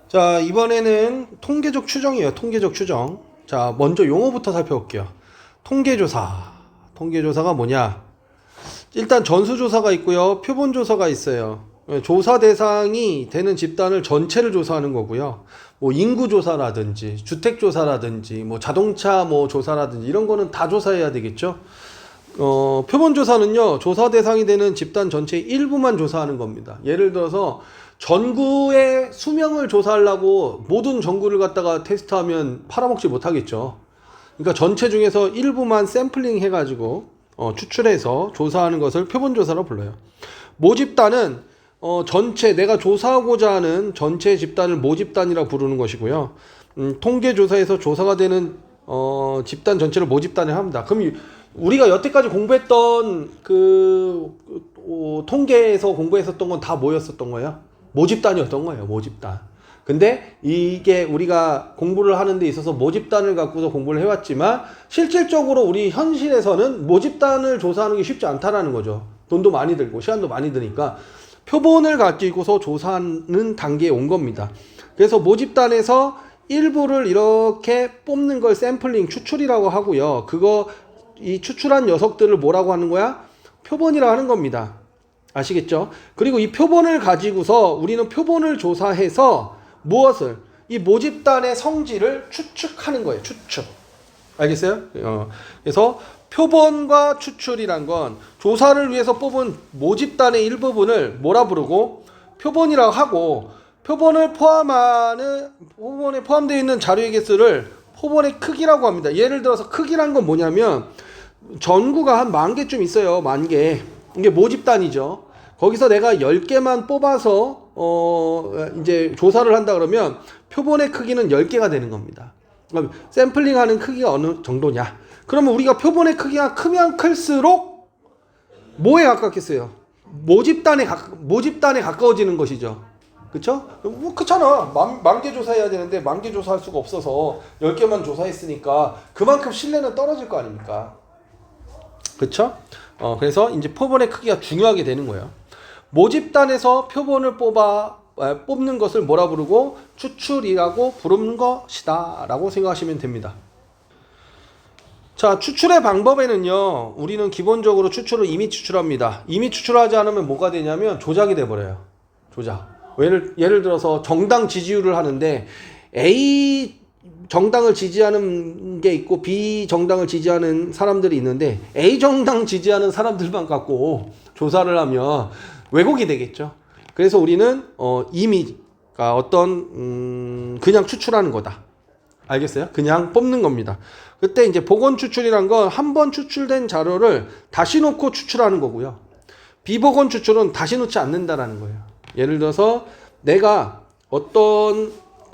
자, 이번에는 통계적 추정이에요. 통계적 추정. 자, 먼저 용어부터 살펴볼게요. 통계조사. 통계조사가 뭐냐? 일단 전수조사가 있고요. 표본조사가 있어요. 조사 대상이 되는 집단을 전체를 조사하는 거고요. 뭐 인구조사라든지 주택조사라든지 뭐 자동차 뭐 조사라든지 이런 거는 다 조사해야 되겠죠. 표본조사는요, 조사 대상이 되는 집단 전체의 일부만 조사하는 겁니다. 예를 들어서 전구의 수명을 조사하려고 모든 전구를 갖다가 테스트하면 팔아먹지 못하겠죠. 그러니까 전체 중에서 일부만 샘플링 해가지고 추출해서 조사하는 것을 표본조사로 불러요. 모집단은 전체 내가 조사하고자 하는 전체 집단을 모집단이라 부르는 것이고요. 통계조사에서 조사가 되는 집단 전체를 모집단을 합니다. 그럼 우리가 여태까지 공부했던 통계에서 공부했었던 건 다 뭐였었던 거예요? 모집단이었던 거예요. 모집단. 근데 이게 우리가 공부를 하는 데 있어서 모집단을 갖고서 공부를 해왔지만 실질적으로 우리 현실에서는 모집단을 조사하는 게 쉽지 않다라는 거죠. 돈도 많이 들고 시간도 많이 드니까 표본을 가지고서 조사하는 단계에 온 겁니다. 그래서 모집단에서 일부를 이렇게 뽑는 걸 샘플링 추출이라고 하고요. 이 추출한 녀석들을 뭐라고 하는 거야? 표본이라고 하는 겁니다. 아시겠죠? 그리고 이 표본을 가지고서 우리는 표본을 조사해서 무엇을? 이 모집단의 성질을 추측하는 거예요. 추측. 알겠어요? 그래서 표본과 추출이란 건 조사를 위해서 뽑은 모집단의 일부분을 뭐라 부르고 표본이라고 하고, 표본에 포함되어 있는 자료의 개수를 표본의 크기라고 합니다. 예를 들어서 크기란 건 뭐냐면 전구가 한 10,000개쯤 있어요. 10,000개. 이게 모집단이죠. 거기서 내가 10개만 뽑아서 이제 조사를 한다 그러면 표본의 크기는 10개가 되는 겁니다. 그럼 샘플링 하는 크기가 어느 정도냐? 그러면 우리가 표본의 크기가 크면 클수록 뭐에 가깝겠어요? 모집단에 가까워지는 것이죠. 그쵸? 뭐 그렇잖아. 10,000개 조사해야 되는데 10,000개 조사할 수가 없어서 10개만 조사했으니까 그만큼 신뢰는 떨어질 거 아닙니까? 그쵸? 그래서 이제 표본의 크기가 중요하게 되는 거예요. 모집단에서 표본을 뽑는 것을 뭐라 부르고 추출이라고 부르는 것이다 라고 생각하시면 됩니다. 자, 추출의 방법에는요, 우리는 기본적으로 추출을 이미 추출합니다. 이미 추출하지 않으면 뭐가 되냐면 조작이 돼버려요. 조작. 예를 들어서 정당 지지율을 하는데 A 정당을 지지하는 게 있고 B 정당을 지지하는 사람들이 있는데 A 정당 지지하는 사람들만 갖고 조사를 하면 왜곡이 되겠죠. 그래서 우리는 임의가 그냥 추출하는 거다. 알겠어요? 그냥 뽑는 겁니다. 그때 이제 복원 추출이란 건 한 번 추출된 자료를 다시 놓고 추출하는 거고요. 비복원 추출은 다시 놓지 않는다라는 거예요. 예를 들어서 내가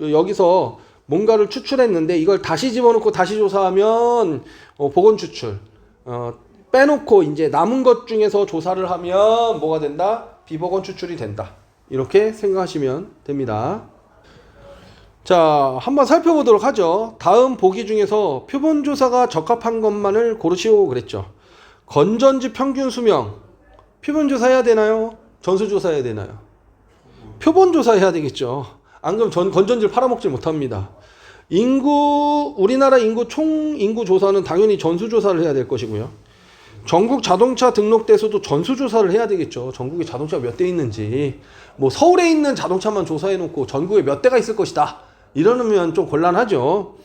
여기서 뭔가를 추출했는데 이걸 다시 집어넣고 다시 조사하면 복원 추출. 빼놓고 이제 남은 것 중에서 조사를 하면 뭐가 된다? 비복원 추출이 된다. 이렇게 생각하시면 됩니다. 자, 한번 살펴보도록 하죠. 다음 보기 중에서 표본 조사가 적합한 것만을 고르시오 그랬죠. 건전지 평균 수명. 표본 조사해야 되나요? 전수 조사해야 되나요? 표본 조사해야 되겠죠. 안 그러면 건전지를 팔아먹지 못합니다. 우리나라 인구 총 인구 조사는 당연히 전수 조사를 해야 될 것이고요. 전국 자동차 등록 대수도 전수 조사를 해야 되겠죠. 전국에 자동차가 몇 대 있는지. 뭐 서울에 있는 자동차만 조사해 놓고 전국에 몇 대가 있을 것이다. 이러면 좀 곤란하죠.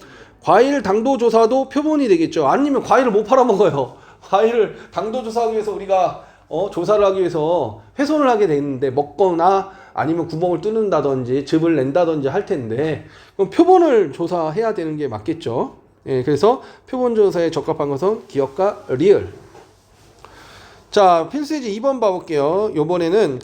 과일 당도 조사도 표본이 되겠죠. 아니면 과일을 못 팔아먹어요. 과일을 당도 조사하기 위해서 우리가 조사를 하기 위해서 훼손을 하게 되는데 먹거나 아니면 구멍을 뚫는다든지 즙을 낸다든지 할 텐데 그럼 표본을 조사해야 되는 게 맞겠죠. 예, 그래서 표본 조사에 적합한 것은 기억과 리을. 자, 필수예제 2번 봐볼게요. 요번에는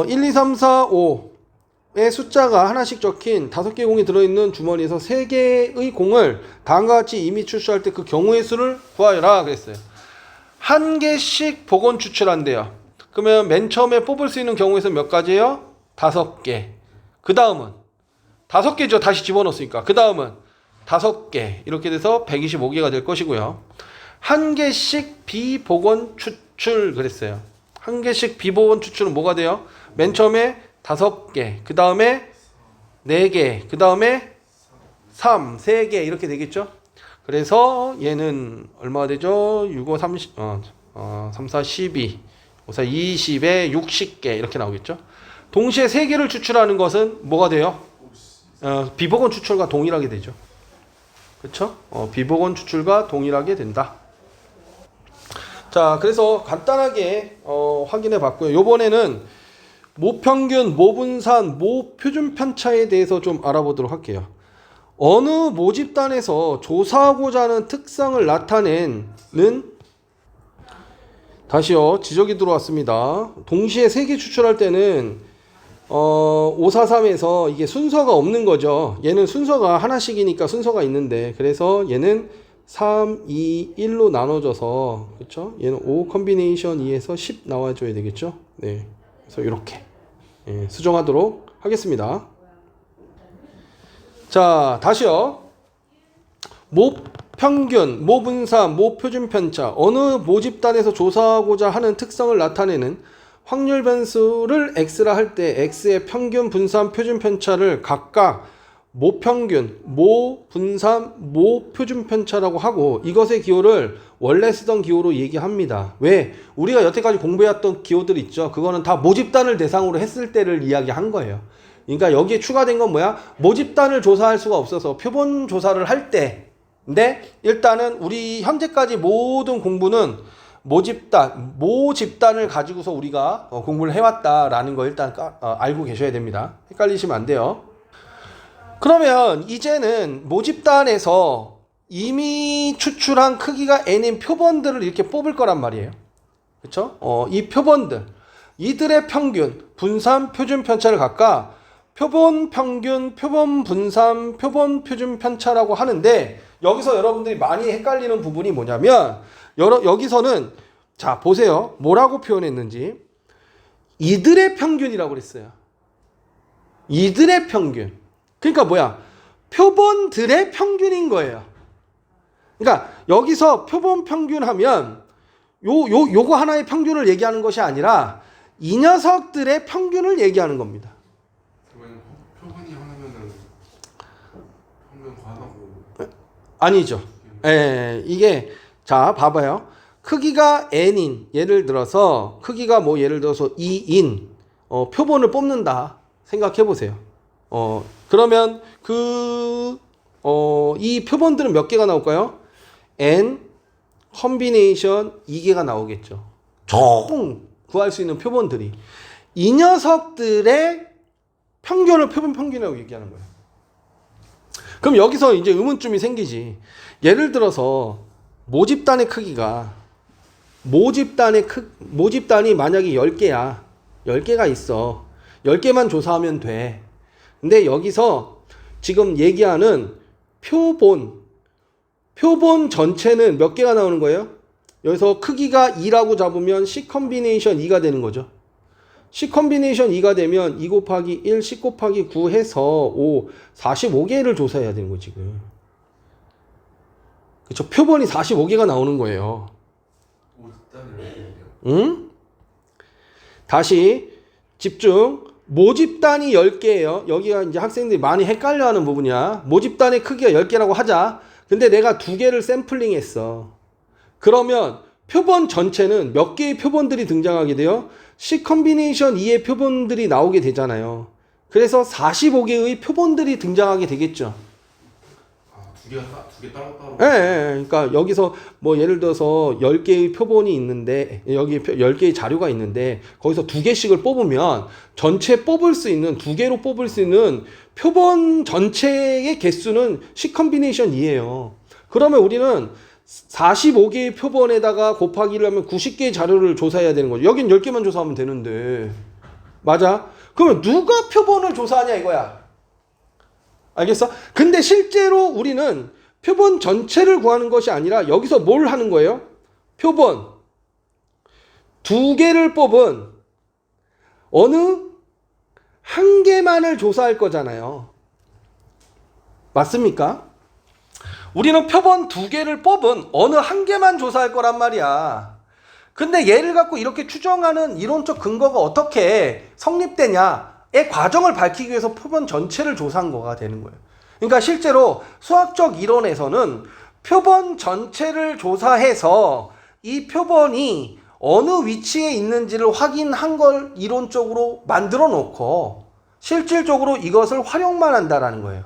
1, 2, 3, 4, 5의 숫자가 하나씩 적힌 5개 공이 들어있는 주머니에서 3개의 공을 다음과 같이 이미 추출할 때 그 경우의 수를 구하여라 그랬어요. 한 개씩 복원 추출한대요. 그러면 맨 처음에 뽑을 수 있는 경우의 수는 몇 가지예요? 5개. 그 다음은 5개죠. 다시 집어넣었으니까. 그 다음은 5개. 이렇게 돼서 125개가 될 것이고요. 한 개씩 비복원 추출 그랬어요. 한 개씩 비복원 추출은 뭐가 돼요? 맨 처음에 5개. 그 다음에 4개, 그 다음에 3, 3개 이렇게 되겠죠. 그래서 얘는 얼마가 되죠? 6, 5, 30, 3, 4, 12, 5, 4, 20에 60개 이렇게 나오겠죠. 동시에 3개를 추출하는 것은 뭐가 돼요? 비복원 추출과 동일하게 되죠. 그렇죠? 비복원 추출과 동일하게 된다. 자, 그래서 간단하게 확인해 봤고요. 요번에는 모평균, 모분산, 모표준 편차에 대해서 좀 알아보도록 할게요. 어느 모집단에서 조사하고자 하는 특성을 나타내는 다시요, 지적이 들어왔습니다. 동시에 3개 추출할 때는 543에서 이게 순서가 없는 거죠. 얘는 순서가 하나씩이니까 순서가 있는데, 그래서 얘는 3, 2, 1로 나눠져서, 그렇죠? 얘는 5 컨비네이션 2에서 10 나와줘야 되겠죠? 네. 그래서 이렇게 수정하도록 하겠습니다. 자, 다시요. 모평균, 모분산, 모표준 편차, 어느 모집단에서 조사하고자 하는 특성을 나타내는 확률 변수를 x라 할 때 x의 평균, 분산, 표준 편차를 각각 모평균, 모분산, 모표준 편차라고 하고, 이것의 기호를 원래 쓰던 기호로 얘기합니다. 왜? 우리가 여태까지 공부해왔던 기호들 있죠. 그거는 다 모집단을 대상으로 했을 때를 이야기한 거예요. 그러니까 여기에 추가된 건 뭐야? 모집단을 조사할 수가 없어서 표본 조사를 할 때. 근데 일단은 우리 현재까지 모든 공부는 모집단을 가지고서 우리가 공부를 해왔다라는 거 일단 알고 계셔야 됩니다. 헷갈리시면 안 돼요. 그러면 이제는 모집단에서 이미 추출한 크기가 n인 표본들을 이렇게 뽑을 거란 말이에요. 그렇죠? 이 표본들, 이들의 평균, 분산, 표준 편차를 각각 표본 평균, 표본 분산, 표본 표준 편차라고 하는데, 여기서 여러분들이 많이 헷갈리는 부분이 뭐냐면, 여기서는 자 보세요. 뭐라고 표현했는지. 이들의 평균이라고 그랬어요. 이들의 평균. 그러니까 뭐야? 표본들의 평균인 거예요. 그러니까 여기서 표본 평균 하면 요거 하나의 평균을 얘기하는 것이 아니라 이 녀석들의 평균을 얘기하는 겁니다. 그러면 표본이 하나면은 평균 과하고 아니죠. 이게 자 봐봐요. 크기가 n인, 예를 들어서 크기가 뭐 예를 들어서 2인 표본을 뽑는다 생각해 보세요. 그러면 이 표본들은 몇 개가 나올까요? n 컨비네이션 2개가 나오겠죠. 총 구할 수 있는 표본들이. 이 녀석들의 평균을 표본 평균이라고 얘기하는 거예요. 그럼 여기서 이제 의문점이 생기지. 예를 들어서 모집단의 크기가 모집단이 만약에 10개야. 10개가 있어. 10개만 조사하면 돼. 근데 여기서 지금 얘기하는 표본 전체는 몇 개가 나오는 거예요? 여기서 크기가 2라고 잡으면 C 컨비네이션 2가 되는 거죠. C 컨비네이션 2가 되면 2 곱하기 1, 10 곱하기 9 해서 5, 45개를 조사해야 되는 거지, 지금. 그쵸? 표본이 45개가 나오는 거예요. 응? 다시 집중. 모집단이 10개예요. 여기가 이제 학생들이 많이 헷갈려하는 부분이야. 모집단의 크기가 10개라고 하자. 근데 내가 2개를 샘플링 했어. 그러면 표본 전체는 몇 개의 표본들이 등장하게 돼요? C 컨비네이션 2의 표본들이 나오게 되잖아요. 그래서 45개의 표본들이 등장하게 되겠죠. 두 개 따로따로. 그러니까 여기서 뭐 예를 들어서 10개의 표본이 있는데, 여기 10개의 자료가 있는데 거기서 2개씩을 뽑으면 전체 뽑을 수 있는 2개로 뽑을 수 있는 표본 전체의 개수는 C 컨비네이션 2예요. 그러면 우리는 45개의 표본에다가 곱하기를 하면 90개의 자료를 조사해야 되는 거죠. 여긴 10개만 조사하면 되는데. 맞아? 그러면 누가 표본을 조사하냐 이거야. 알겠어? 근데 실제로 우리는 표본 전체를 구하는 것이 아니라 여기서 뭘 하는 거예요? 표본 2개를 뽑은 어느 한 개만을 조사할 거잖아요. 맞습니까? 우리는 표본 2개를 뽑은 어느 한 개만 조사할 거란 말이야. 근데 얘를 갖고 이렇게 추정하는 이론적 근거가 어떻게 성립되냐? 과정을 밝히기 위해서 표본 전체를 조사한 거가 되는 거예요. 그러니까 실제로 수학적 이론에서는 표본 전체를 조사해서 이 표본이 어느 위치에 있는지를 확인한 걸 이론적으로 만들어 놓고 실질적으로 이것을 활용만 한다라는 거예요.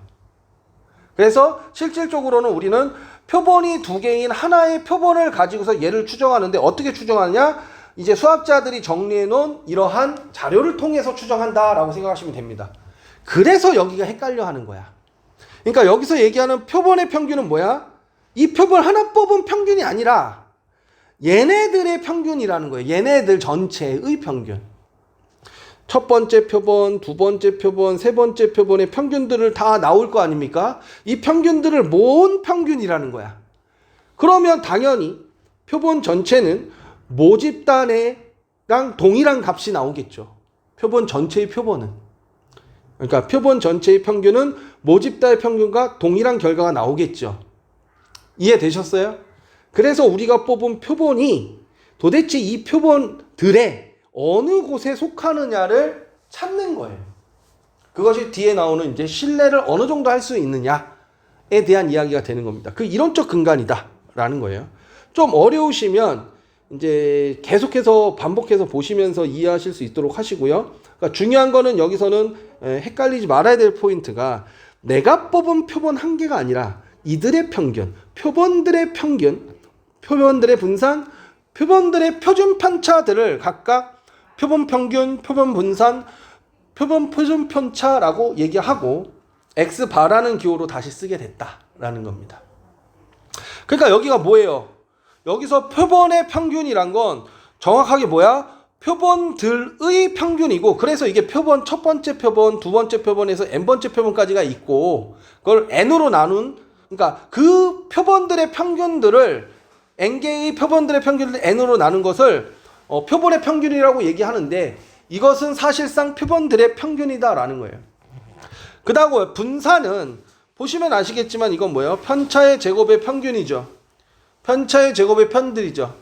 그래서 실질적으로는 우리는 표본이 두 개인 하나의 표본을 가지고서 얘를 추정하는데 어떻게 추정하느냐? 이제 수학자들이 정리해 놓은 이러한 자료를 통해서 추정한다라고 생각하시면 됩니다. 그래서 여기가 헷갈려 하는 거야. 그러니까 여기서 얘기하는 표본의 평균은 뭐야? 이 표본 하나 뽑은 평균이 아니라 얘네들의 평균이라는 거예요. 얘네들 전체의 평균. 첫 번째 표본, 두 번째 표본, 세 번째 표본의 평균들을 다 나올 거 아닙니까? 이 평균들을 모은 평균이라는 거야. 그러면 당연히 표본 전체는 모집단이랑 동일한 값이 나오겠죠. 표본 전체의 표본은. 그러니까 표본 전체의 평균은 모집단의 평균과 동일한 결과가 나오겠죠. 이해되셨어요? 그래서 우리가 뽑은 표본이 도대체 이 표본들의 어느 곳에 속하느냐를 찾는 거예요. 그것이 뒤에 나오는 이제 신뢰를 어느 정도 할 수 있느냐에 대한 이야기가 되는 겁니다. 그 이론적 근간이다라는 거예요. 좀 어려우시면 이제 계속해서 반복해서 보시면서 이해하실 수 있도록 하시고요. 그러니까 중요한 거는 여기서는 헷갈리지 말아야 될 포인트가 내가 뽑은 표본 한 개가 아니라 이들의 평균, 표본들의 평균, 표본들의 분산, 표본들의 표준 편차들을 각각 표본 평균, 표본 분산, 표본 표준 편차라고 얘기하고 X바라는 기호로 다시 쓰게 됐다라는 겁니다. 그러니까 여기가 뭐예요? 여기서 표본의 평균이란 건 정확하게 뭐야? 표본들의 평균이고, 그래서 이게 표본 첫 번째 표본, 두 번째 표본에서 n번째 표본까지가 있고, 그걸 n으로 나눈, 그러니까 그 표본들의 평균들을 n개의 표본들의 평균을 n으로 나눈 것을 표본의 평균이라고 얘기하는데, 이것은 사실상 표본들의 평균이다라는 거예요. 그 다음 분산은 보시면 아시겠지만 이건 뭐예요? 편차의 제곱의 평균이죠. 편차의 제곱의 편들이죠.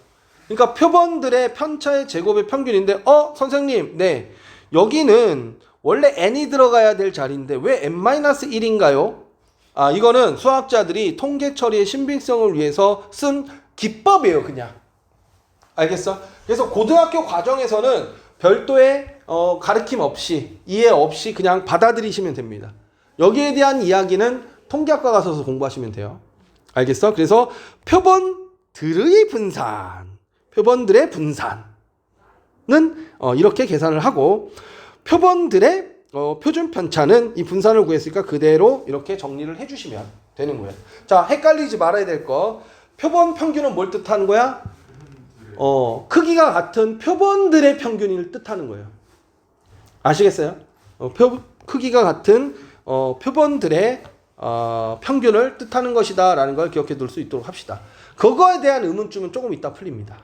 그러니까 표본들의 편차의 제곱의 평균인데, 선생님, 네, 여기는 원래 n이 들어가야 될 자리인데 왜 n-1인가요? 이거는 수학자들이 통계 처리의 신빙성을 위해서 쓴 기법이에요, 그냥. 알겠어? 그래서 고등학교 과정에서는 별도의 가르침 없이, 이해 없이 그냥 받아들이시면 됩니다. 여기에 대한 이야기는 통계학과 가서 공부하시면 돼요. 알겠어? 그래서 표본들의 분산, 표본들의 분산은 이렇게 계산을 하고, 표본들의 표준 편차는 이 분산을 구했으니까 그대로 이렇게 정리를 해주시면 되는 거예요. 자, 헷갈리지 말아야 될 거. 표본 평균은 뭘 뜻하는 거야? 크기가 같은 표본들의 평균을 뜻하는 거예요. 아시겠어요? 크기가 같은 표본들의 평균을 뜻하는 것이다 라는 걸 기억해 둘 수 있도록 합시다. 그거에 대한 의문점은 조금 이따 풀립니다.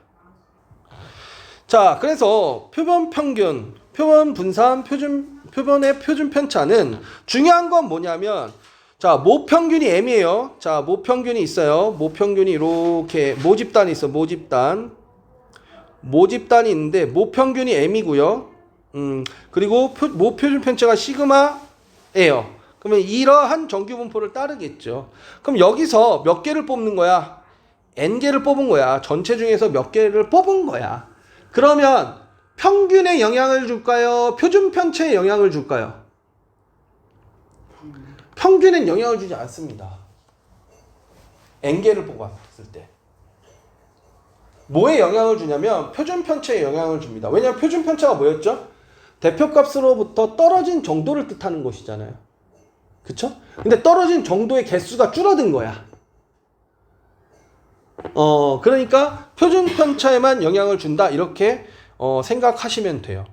자, 그래서 표본 평균, 표본 분산, 표본의 표준 편차는 중요한 건 뭐냐면, 자, 모평균이 m이에요. 자, 모평균이 있어요. 모평균이 이렇게 모집단이 있어. 모집단이 있는데 모평균이 m이고요. 그리고 모표준 편차가 시그마예요. 그러면 이러한 정규 분포를 따르겠죠. 그럼 여기서 몇 개를 뽑는 거야? n개를 뽑은 거야. 전체 중에서 몇 개를 뽑은 거야. 그러면 평균에 영향을 줄까요? 표준 편차에 영향을 줄까요? 평균엔 영향을 주지 않습니다. n개를 뽑았을 때. 뭐에 영향을 주냐면 표준 편차에 영향을 줍니다. 왜냐하면 표준 편차가 뭐였죠? 대표값으로부터 떨어진 정도를 뜻하는 것이잖아요. 그쵸? 근데 떨어진 정도의 개수가 줄어든 거야. 그러니까 표준 편차에만 영향을 준다, 이렇게 생각하시면 돼요.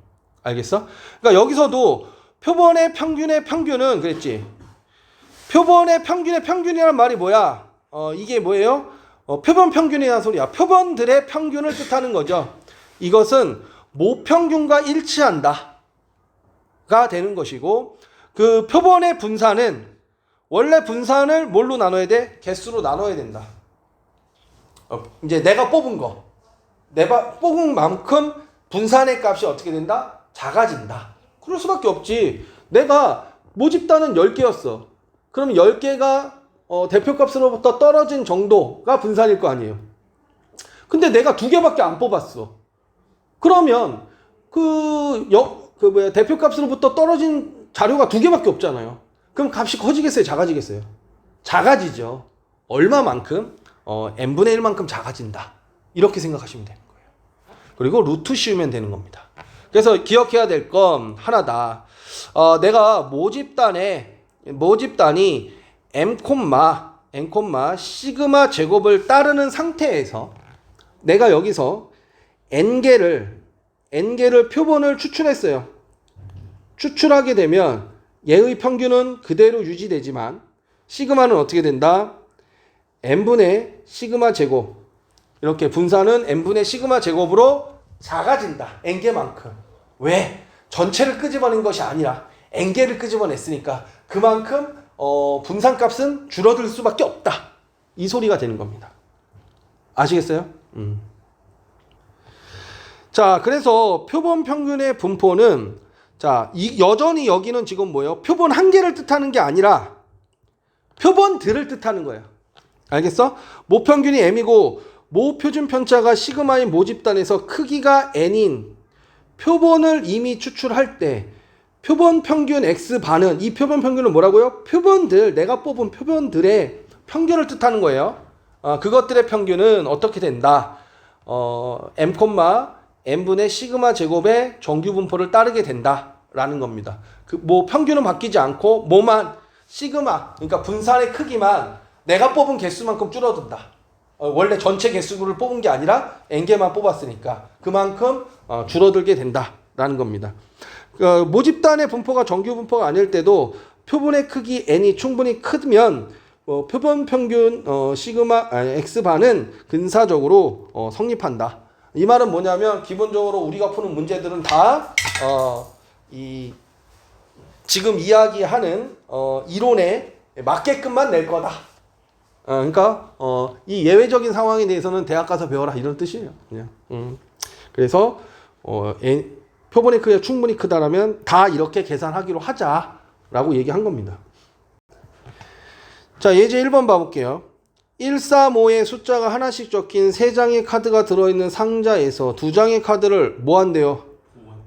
알겠어? 그러니까 여기서도 표본의 평균의 평균은 그랬지. 표본의 평균의 평균이라는 말이 뭐야? 이게 뭐예요? 표본 평균이라는 소리야. 표본들의 평균을 뜻하는 거죠. 이것은 모평균과 일치한다 가 되는 것이고, 그 표본의 분산은 원래 분산을 뭘로 나눠야 돼? 개수로 나눠야 된다. 이제 내가 뽑은 거, 내가 뽑은 만큼 분산의 값이 어떻게 된다? 작아진다. 그럴 수밖에 없지. 내가 모집단은 10개였어. 그럼 10개가 대표값으로부터 떨어진 정도가 분산일 거 아니에요. 근데 내가 2개밖에 안 뽑았어. 그러면 대표값으로부터 떨어진 자료가 2개밖에 없잖아요. 그럼 값이 커지겠어요? 작아지겠어요? 작아지죠. 얼마만큼? n분의 1만큼 작아진다. 이렇게 생각하시면 되는 거예요. 그리고 루트 씌우면 되는 겁니다. 그래서 기억해야 될 건 하나다. 내가 모집단이 m, 시그마 제곱을 따르는 상태에서 내가 여기서 n개를 표본을 추출했어요. 추출하게 되면 얘의 평균은 그대로 유지되지만 시그마는 어떻게 된다? n분의 시그마 제곱. 이렇게 분산은 n분의 시그마 제곱으로 작아진다. n개만큼. 왜? 전체를 끄집어낸 것이 아니라 n개를 끄집어냈으니까 그만큼 분산값은 줄어들 수밖에 없다. 이 소리가 되는 겁니다. 아시겠어요? 자, 그래서 표본 평균의 분포는 여전히 여기는 지금 뭐예요? 표본 한 개를 뜻하는 게 아니라 표본들을 뜻하는 거예요. 알겠어? 모평균이 m이고 모표준 편차가 시그마인 모집단에서 크기가 n인 표본을 이미 추출할 때 표본 평균 x반은, 이 표본 평균은 뭐라고요? 표본들, 내가 뽑은 표본들의 평균을 뜻하는 거예요. 그것들의 평균은 어떻게 된다? n분의 시그마 제곱의 정규 분포를 따르게 된다라는 겁니다. 평균은 바뀌지 않고 뭐만 시그마, 그러니까 분산의 크기만 내가 뽑은 개수만큼 줄어든다. 원래 전체 개수를 뽑은 게 아니라 n개만 뽑았으니까 그만큼 줄어들게 된다라는 겁니다. 모집단의 분포가 정규 분포가 아닐 때도 표본의 크기 n이 충분히 크면 표본 평균 x반은 근사적으로 성립한다. 이 말은 뭐냐면 기본적으로 우리가 푸는 문제들은 다 지금 이야기하는 이론에 맞게끔만 낼 거다. 그러니까 이 예외적인 상황에 대해서는 대학 가서 배워라 이런 뜻이에요. 그냥. 그래서 표본의 크기가 충분히 크다라면 다 이렇게 계산하기로 하자라고 얘기한 겁니다. 자, 예제 1번 봐볼게요. 135의 숫자가 하나씩 적힌 3장의 카드가 들어있는 상자에서 2장의 카드를 뭐 한대요?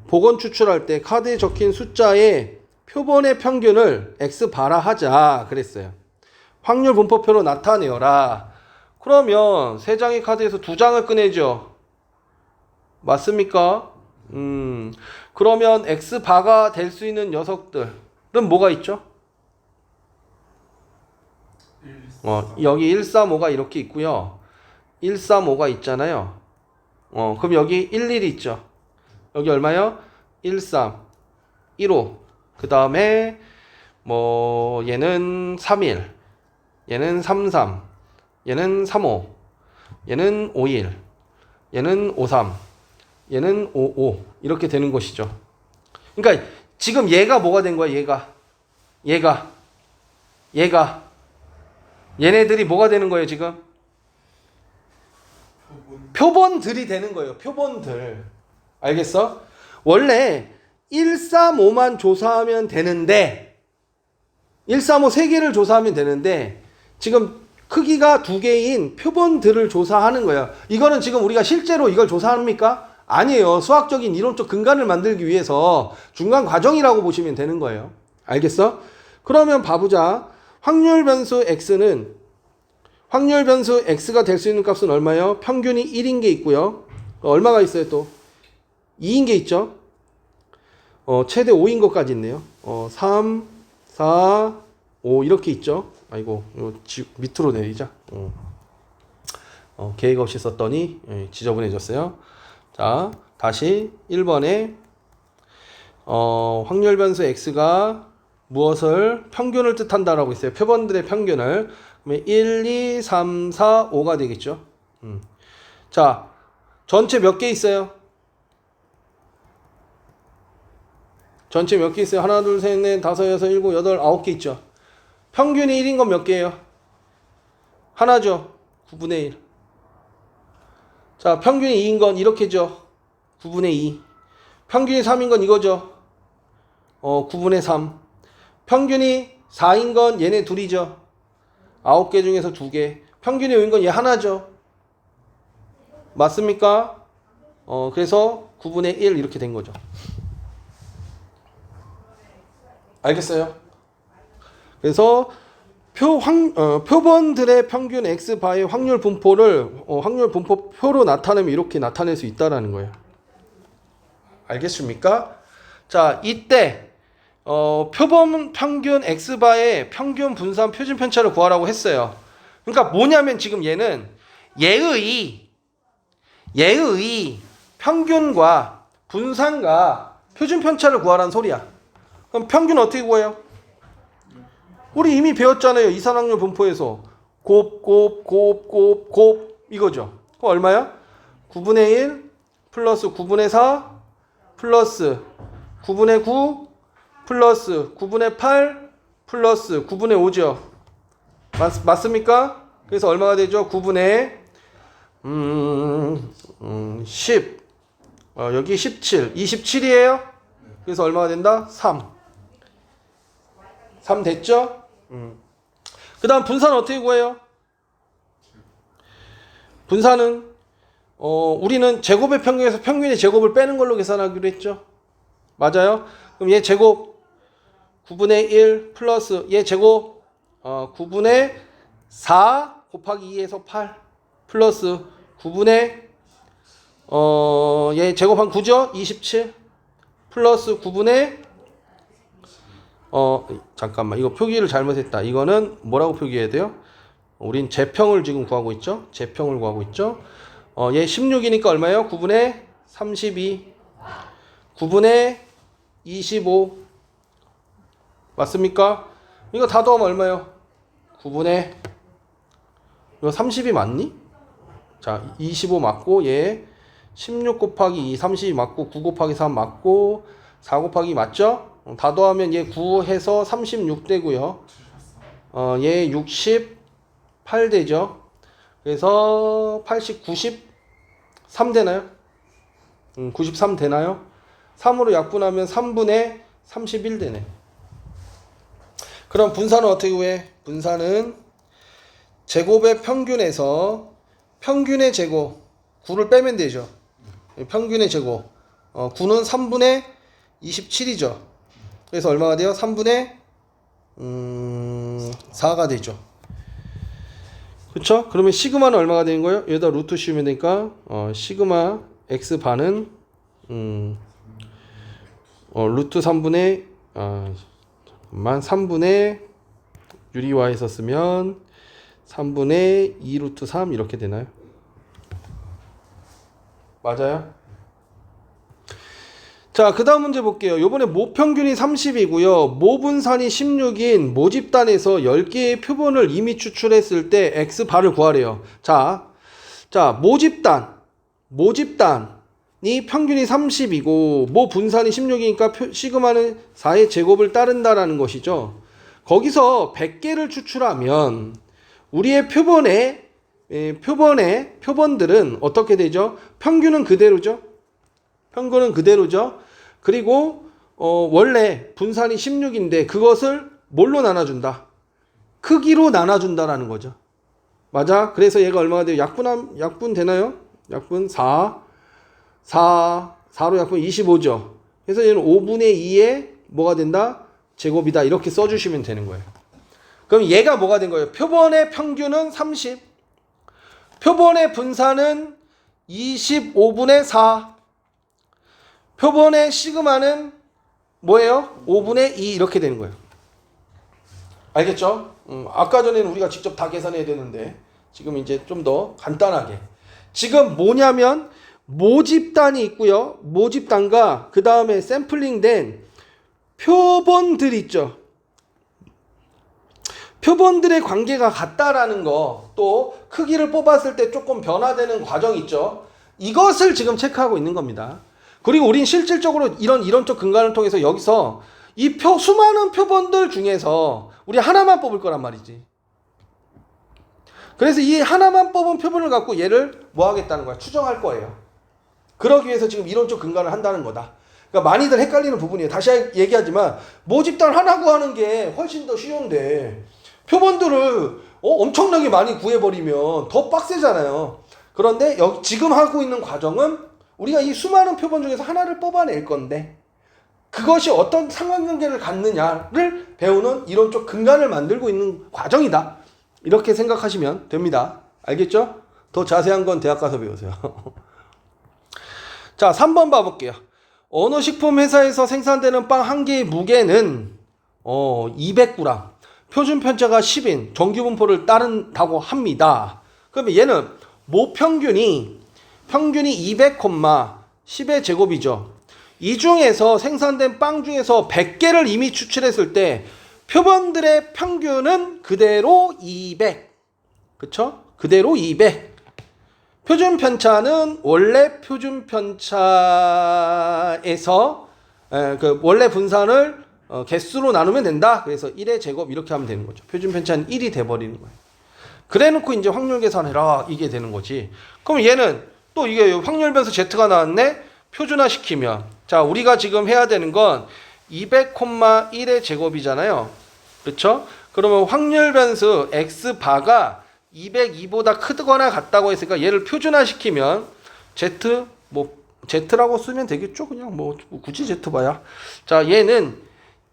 복원 추출할 때 카드에 적힌 숫자의 표본의 평균을 x바라 하자 그랬어요. 확률 분포표로 나타내어라. 그러면 3장의 카드에서 2장을 꺼내죠. 맞습니까? 그러면 x바가 될 수 있는 녀석들은 뭐가 있죠? 여기 135가 이렇게 있고요. 135가 있잖아요. 그럼 여기 11이 있죠. 여기 얼마요? 13, 15. 그 다음에 얘는 31, 얘는 33, 얘는 35, 얘는 51, 얘는 53, 얘는 55 이렇게 되는 것이죠. 그러니까 지금 얘가 뭐가 된 거야? 얘가 얘네들이 뭐가 되는 거예요 지금? 표본들이 되는 거예요. 표본들. 알겠어? 원래 135만 조사하면 되는데 135 3개를 조사하면 되는데 지금 크기가 2개인 표본들을 조사하는 거예요. 이거는 지금 우리가 실제로 이걸 조사합니까? 아니에요. 수학적인 이론적 근간을 만들기 위해서 중간 과정이라고 보시면 되는 거예요. 알겠어? 그러면 봐보자. 확률 변수 x가 될 수 있는 값은 얼마예요? 평균이 1인 게 있고요. 얼마가 있어요 또? 2인 게 있죠? 최대 5인 것까지 있네요. 3, 4, 5 이렇게 있죠? 아이고 이거 밑으로 내리자. 계획 없이 썼더니 지저분해졌어요. 자, 다시 1번에 확률 변수 x가 무엇을 평균을 뜻한다라고 있어요. 표본들의 평균을. 그러면 1, 2, 3, 4, 5가 되겠죠. 자, 전체 몇 개 있어요? 전체 몇 개 있어요? 하나, 둘, 셋, 넷, 다섯, 여섯, 일곱, 여덟, 9개 있죠. 평균이 1인 건 몇 개예요? 하나죠. 9분의 1. 자, 평균이 2인 건 이렇게죠. 9분의 2. 평균이 3인 건 이거죠. 9분의 3. 평균이 4인 건 얘네 둘이죠. 9개 중에서 2개. 평균이 5인 건 얘 하나죠. 맞습니까? 그래서 9분의 1 이렇게 된 거죠. 알겠어요? 그래서 표본들의 평균 x바의 확률 분포를 확률 분포표로 나타내면 이렇게 나타낼 수 있다라는 거예요. 알겠습니까? 자, 이때 표본 평균 x바의 평균 분산 표준 편차를 구하라고 했어요. 그러니까 뭐냐면 지금 얘는 얘의 평균과 분산과 표준 편차를 구하라는 소리야. 그럼 평균 어떻게 구해요? 우리 이미 배웠잖아요. 이산확률 분포에서 곱 이거죠. 그럼 얼마야? 9분의 1 플러스 9분의 4 플러스 9분의 9 플러스 9분의 8 플러스 9분의 5죠. 맞습니까? 그래서 얼마가 되죠? 9분의 10 여기 17 27이에요. 그래서 얼마가 된다? 3 됐죠? 그 다음 분산은 어떻게 구해요? 분산은 우리는 제곱의 평균에서 평균의 제곱을 빼는 걸로 계산하기로 했죠. 맞아요? 그럼 얘 제곱 9분의 1 플러스 얘 제곱 9분의 4 곱하기 2에서 8 플러스 9분의 얘 제곱한 9죠? 27 플러스 9분의 잠깐만 이거 표기를 잘못했다. 이거는 뭐라고 표기해야 돼요? 우린 제평을 지금 구하고 있죠. 제평을 구하고 있죠. 얘 16이니까 얼마예요? 9분의 32 9분의 25 맞습니까? 이거 다 더하면 얼마예요? 9분의 이거 30이 맞니? 자 25 맞고 얘 16 곱하기 2 30이 맞고 9 곱하기 3 맞고 4 곱하기 2 맞죠? 다 더하면 얘 9 해서 36 되고요. 얘 68 되죠. 그래서 80, 93 되나요? 93 되나요? 3으로 약분하면 3분의 31 되네. 그럼 분산은 어떻게 구해? 분산은 제곱의 평균에서 평균의 제곱 9를 빼면 되죠. 평균의 제곱 9는 3분의 27이죠. 그래서 얼마가 돼요? 3분의 4가 되죠. 그쵸? 그러면 시그마는 얼마가 되는 거예요? 여기다 루트 씌우면 되니까 시그마 x 반은 루트 3분의 잠깐만 3분의 유리화에서 쓰면 3분의 2 루트 3 이렇게 되나요? 맞아요? 자, 그 다음 문제 볼게요. 요번에 모평균이 30이고요. 모분산이 16인 모집단에서 10개의 표본을 이미 추출했을 때 x바를 구하래요. 자, 모집단이 평균이 30이고 모분산이 16이니까 시그마는 4의 제곱을 따른다라는 것이죠. 거기서 100개를 추출하면 우리의 표본들은 어떻게 되죠? 평균은 그대로죠. 그리고 원래 분산이 16인데 그것을 뭘로 나눠준다? 크기로 나눠준다라는 거죠. 맞아? 그래서 얘가 얼마가 돼요? 약분 되나요? 약분 4로 약분 25죠. 그래서 얘는 5분의 2에 뭐가 된다? 제곱이다. 이렇게 써주시면 되는 거예요. 그럼 얘가 뭐가 된 거예요? 표본의 평균은 30. 표본의 분산은 25분의 4. 표본의 시그마는 뭐예요? 5분의 2 이렇게 되는 거예요. 알겠죠? 아까 전에는 우리가 직접 다 계산해야 되는데 지금 이제 좀 더 간단하게. 지금 뭐냐면 모집단이 있고요. 모집단과 그 다음에 샘플링된 표본들 있죠. 표본들의 관계가 같다라는 거, 또 크기를 뽑았을 때 조금 변화되는 과정 있죠. 이것을 지금 체크하고 있는 겁니다. 그리고 우린 실질적으로 이런 이론적 근간을 통해서 여기서 이 수많은 표본들 중에서 우리 하나만 뽑을 거란 말이지. 그래서 이 하나만 뽑은 표본을 갖고 얘를 뭐 하겠다는 거야? 추정할 거예요. 그러기 위해서 지금 이론적 근간을 한다는 거다. 그러니까 많이들 헷갈리는 부분이에요. 다시 얘기하지만 모집단 하나고 하는 게 훨씬 더 쉬운데 표본들을 엄청나게 많이 구해버리면 더 빡세잖아요. 그런데 지금 하고 있는 과정은 우리가 이 수많은 표본 중에서 하나를 뽑아낼 건데 그것이 어떤 상관관계를 갖느냐를 배우는 이론적 근간을 만들고 있는 과정이다. 이렇게 생각하시면 됩니다. 알겠죠? 더 자세한 건 대학 가서 배우세요. 자, 3번 봐볼게요. 어느 식품 회사에서 생산되는 빵 한 개의 무게는 200g, 표준 편차가 10인, 정규 분포를 따른다고 합니다. 그러면 얘는 모평균이 200, 10의 제곱이죠. 이 중에서 생산된 빵 중에서 100개를 이미 추출했을 때 표본들의 평균은 그대로 200. 그쵸? 그대로 200. 표준 편차는 원래 표준 편차에서 그 원래 분산을 개수로 나누면 된다. 그래서 1의 제곱 이렇게 하면 되는 거죠. 표준 편차는 1이 돼버리는 거예요. 그래 놓고 이제 확률 계산해라. 이게 되는 거지. 그럼 얘는 또 이게 확률 변수 Z가 나왔네. 표준화 시키면 자, 우리가 지금 해야 되는 건 200,1의 제곱이잖아요. 그렇죠? 그러면 확률 변수 X바가 202보다 크거나 같다고 했으니까 얘를 표준화 시키면 Z Z라고 쓰면 되겠죠. 그냥 굳이 Z 봐야. 자, 얘는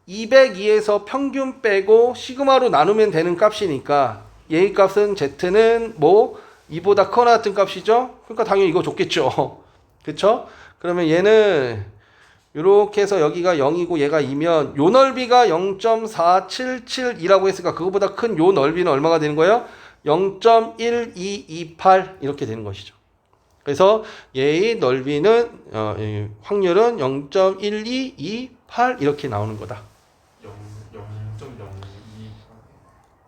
202에서 평균 빼고 시그마로 나누면 되는 값이니까 얘의 값은 Z는 2보다 크거나 같은 값이죠. 그러니까 당연히 이거 줬겠죠. 그쵸? 그러면 얘는 이렇게 해서 여기가 0이고 얘가 2면 요 넓이가 0.477이라고 했으니까 그거보다 큰 요 넓이는 얼마가 되는 거예요? 0.1228 이렇게 되는 것이죠. 그래서 얘의 넓이는 확률은 0.1228 이렇게 나오는 거다.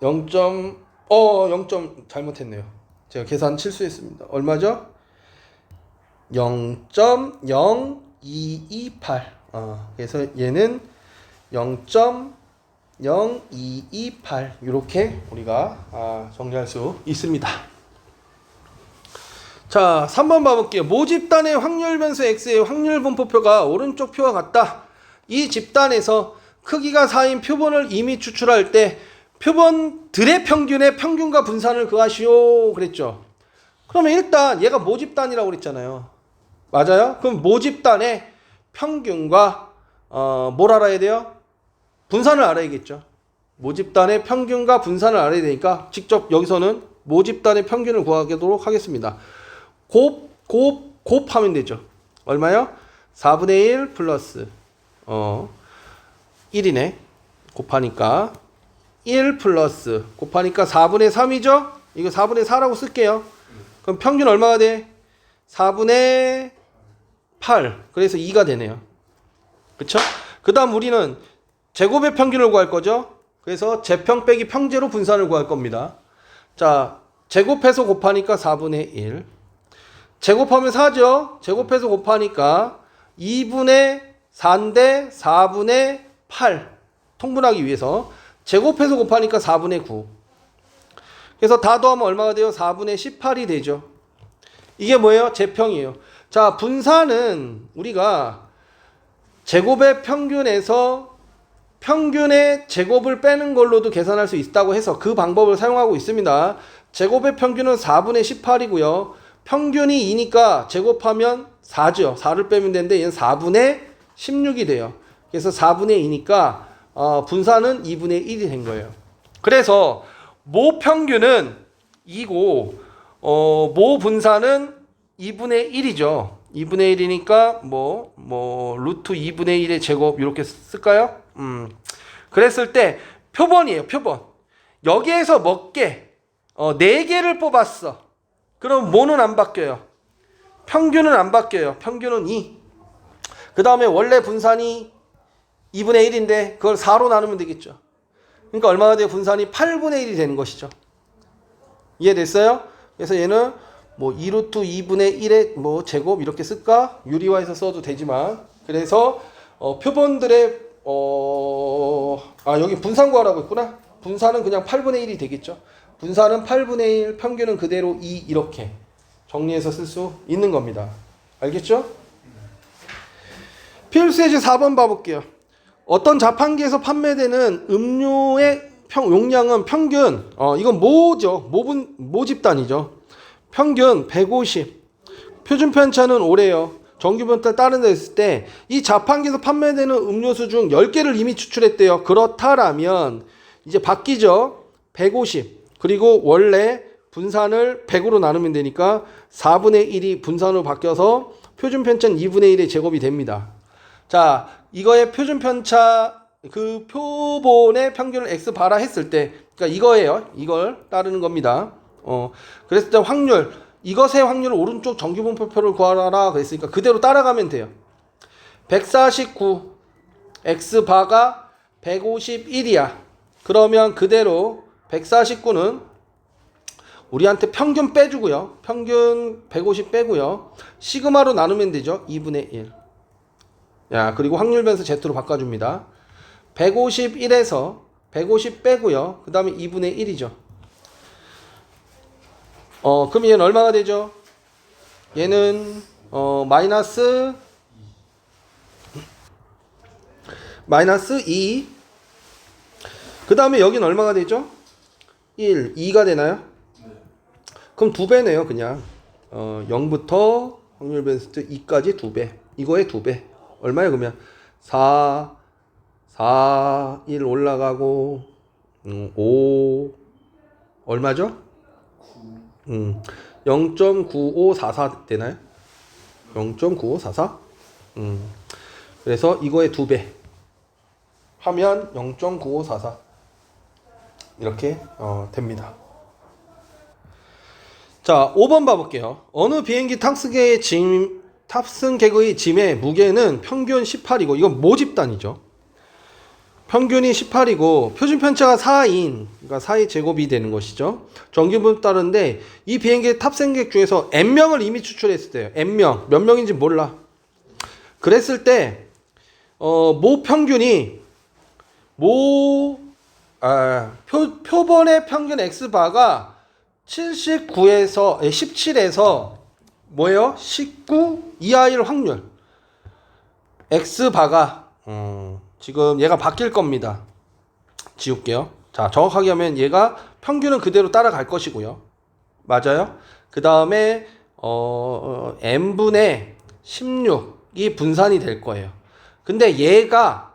0.02 0. 잘못했네요. 제가 계산 실수했습니다. 얼마죠? 0.0228. 그래서 얘는 0.0228 이렇게 우리가 정리할 수 있습니다. 자, 3번 봐볼게요. 모집단의 확률 변수 X의 확률 분포표가 오른쪽 표와 같다. 이 집단에서 크기가 4인 표본을 이미 추출할 때 표본들의 평균의 평균과 분산을 구하시오 그랬죠. 그러면 일단 얘가 모집단이라고 그랬잖아요. 맞아요? 그럼 모집단의 평균과 뭘 알아야 돼요? 분산을 알아야겠죠. 모집단의 평균과 분산을 알아야 되니까 직접 여기서는 모집단의 평균을 구하도록 하겠습니다. 곱하면 되죠. 얼마요? 4분의 1 플러스 1이네. 곱하니까 1 플러스 곱하니까 4분의 3이죠? 이거 4분의 4라고 쓸게요. 그럼 평균 얼마가 돼? 4분의 8. 그래서 2가 되네요. 그쵸? 그 다음 우리는 제곱의 평균을 구할 거죠? 그래서 제평 빼기 평제로 분산을 구할 겁니다. 자, 제곱해서 곱하니까 4분의 1. 제곱하면 4죠? 제곱해서 곱하니까 2분의 4인데 4분의 8. 통분하기 위해서. 제곱해서 곱하니까 4분의 9. 그래서 다 더하면 얼마가 돼요? 4분의 18이 되죠. 이게 뭐예요? 제평이에요. 자, 분산은 우리가 제곱의 평균에서 평균의 제곱을 빼는 걸로도 계산할 수 있다고 해서 그 방법을 사용하고 있습니다. 제곱의 평균은 4분의 18이고요. 평균이 2니까 제곱하면 4죠. 4를 빼면 되는데 얘는 4분의 16이 돼요. 그래서 4분의 2니까 분산은 2분의 1이 된 거예요. 그래서 모 평균은 2고 모 분산은 2분의 1이죠. 2분의 1이니까 루트 2분의 1의 제곱 이렇게 쓸까요? 그랬을 때 표본이에요. 표본. 여기에서 먹게 4개를 뽑았어. 그럼 뭐는 안 바뀌어요. 평균은 안 바뀌어요. 평균은 2. 그 다음에 원래 분산이 2분의 1인데 그걸 4로 나누면 되겠죠. 그러니까 얼마가 돼요? 분산이 8분의 1이 되는 것이죠. 이해됐어요? 그래서 얘는 2루트 2분의 1의 제곱 이렇게 쓸까? 유리화해서 써도 되지만 그래서 표본들의 여기 분산 구하라고 했구나. 분산은 그냥 8분의 1이 되겠죠. 분산은 8분의 1, 평균은 그대로 2 이렇게 정리해서 쓸 수 있는 겁니다. 알겠죠? 필수 예제 4번 봐볼게요. 어떤 자판기에서 판매되는 음료의 용량은 평균 이건 모죠. 모집단이죠. 평균 150. 표준 편차는 5래요. 정규 변달 다른 데 있을 때 이 자판기에서 판매되는 음료수 중 10개를 이미 추출했대요. 그렇다라면 이제 바뀌죠. 150. 그리고 원래 분산을 100으로 나누면 되니까 4분의 1이 분산으로 바뀌어서 표준 편차는 2분의 1의 제곱이 됩니다. 자, 이거의 표준 편차 그 표본의 평균을 x 바라 했을 때 그러니까 이거예요. 이걸 따르는 겁니다. 그랬을 때 확률 이것의 확률을 오른쪽 정규분포표를 구하라 그랬으니까 그대로 따라가면 돼요. 149 x 바가 151이야. 그러면 그대로 149는 우리한테 평균 빼주고요. 평균 150 빼고요. 시그마로 나누면 되죠. 2분의 1. 야, 그리고 확률 변수 Z로 바꿔줍니다. 151에서 150 빼고요. 그 다음에 2분의 1이죠. 그럼 얘는 얼마가 되죠? 얘는 마이너스 2. 그 다음에 여긴 얼마가 되죠? 1, 2가 되나요? 그럼 2배네요 그냥 0부터 확률 변수 2까지 2배. 이거의 2배 얼마예요 그러면 4, 1 올라가고 5 얼마죠? 0.9544 되나요? 0.9544? 그래서 이거의 2배 하면 0.9544 이렇게 됩니다. 자, 5번 봐볼게요. 어느 비행기 탑승객의 짐의 무게는 평균 18이고 이건 모집단이죠. 평균이 18이고 표준 편차가 4인 그러니까 4의 제곱이 되는 것이죠. 정규분 따른데 이 비행기 탑승객 중에서 N명을 이미 추출했을 때요. N명 몇 명인지 몰라. 그랬을 때 모 평균이 표본의 평균 X바가 17에서 뭐예요? 19 이하일 확률 X바가 지금 얘가 바뀔 겁니다. 지울게요. 자, 정확하게 하면 얘가 평균은 그대로 따라갈 것이고요. 맞아요? 그 다음에 n분의 16이 분산이 될 거예요. 근데 얘가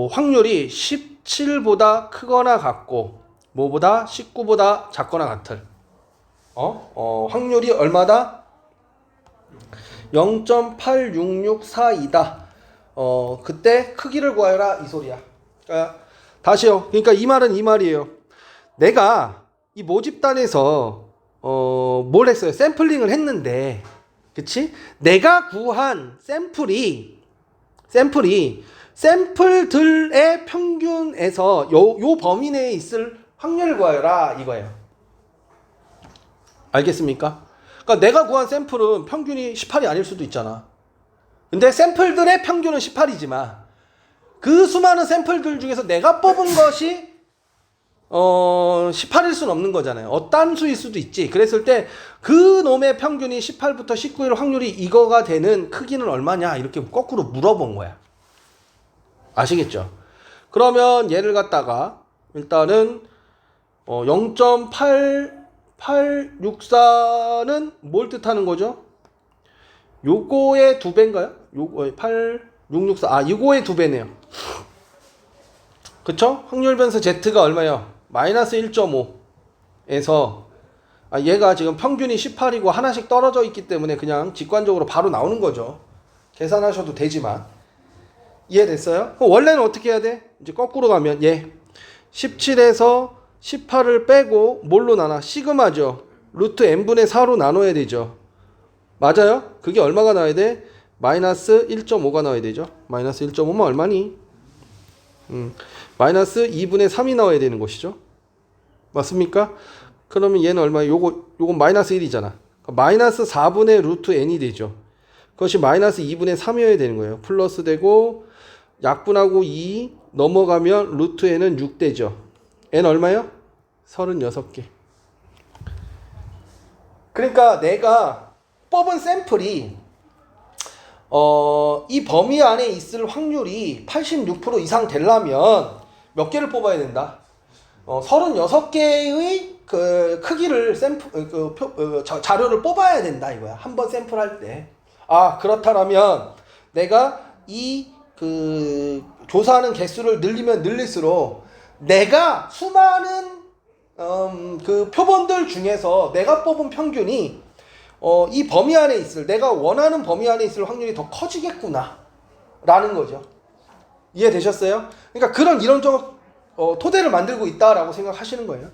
확률이 17보다 크거나 같고 뭐보다 19보다 작거나 같을 확률이 얼마다? 0.86642다. 그때 크기를 구하라 이 소리야. 다시요. 그러니까 이 말은 이 말이에요. 내가 이 모집단에서 뭘 했어요? 샘플링을 했는데, 그치? 내가 구한 샘플이 샘플들의 평균에서 요 범위 내에 있을 확률을 구하라 이거예요. 알겠습니까? 그러니까 내가 구한 샘플은 평균이 18이 아닐 수도 있잖아. 근데 샘플들의 평균은 18이지만 그 수많은 샘플들 중에서 내가 뽑은 것이 18일 수는 없는 거잖아요. 어떤 수일 수도 있지. 그랬을 때 그 놈의 평균이 18부터 19일 확률이 이거가 되는 크기는 얼마냐 이렇게 거꾸로 물어본 거야. 아시겠죠? 그러면 얘를 갖다가 일단은 0.8864는 뭘 뜻하는 거죠? 요거의 2배인가요? 요거 8664 요거의 2배네요. 그쵸? 확률 변수 Z가 얼마예요? 마이너스 1.5에서 얘가 지금 평균이 18이고 하나씩 떨어져 있기 때문에 그냥 직관적으로 바로 나오는 거죠. 계산하셔도 되지만 이해됐어요? 그럼 원래는 어떻게 해야 돼? 이제 거꾸로 가면 17에서 18을 빼고 뭘로 나눠? 시그마죠. 루트 n분의 4로 나눠야 되죠. 맞아요? 그게 얼마가 나와야 돼? 마이너스 1.5가 나와야 되죠. 마이너스 1.5면 얼마니? 마이너스 2분의 3이 나와야 되는 것이죠. 맞습니까? 그러면 얘는 얼마예요? 요건 마이너스 1이잖아. 마이너스 4분의 루트 n이 되죠. 그것이 마이너스 2분의 3이어야 되는 거예요. 플러스 되고 약분하고 2 넘어가면 루트 n은 6 되죠. n 얼마요? 36개. 그러니까 내가 뽑은 샘플이 이 범위 안에 있을 확률이 86% 이상 되려면 몇 개를 뽑아야 된다? 36개의 그 크기를 자료를 뽑아야 된다 이거야. 한번 샘플할 때. 아, 그렇다면 내가 이 조사하는 개수를 늘리면 늘릴수록 내가 수많은 그 표본들 중에서 내가 뽑은 평균이 이 범위 안에 있을, 내가 원하는 범위 안에 있을 확률이 더 커지겠구나 라는 거죠. 이해되셨어요? 그러니까 그런 이론적 토대를 만들고 있다라고 생각하시는 거예요.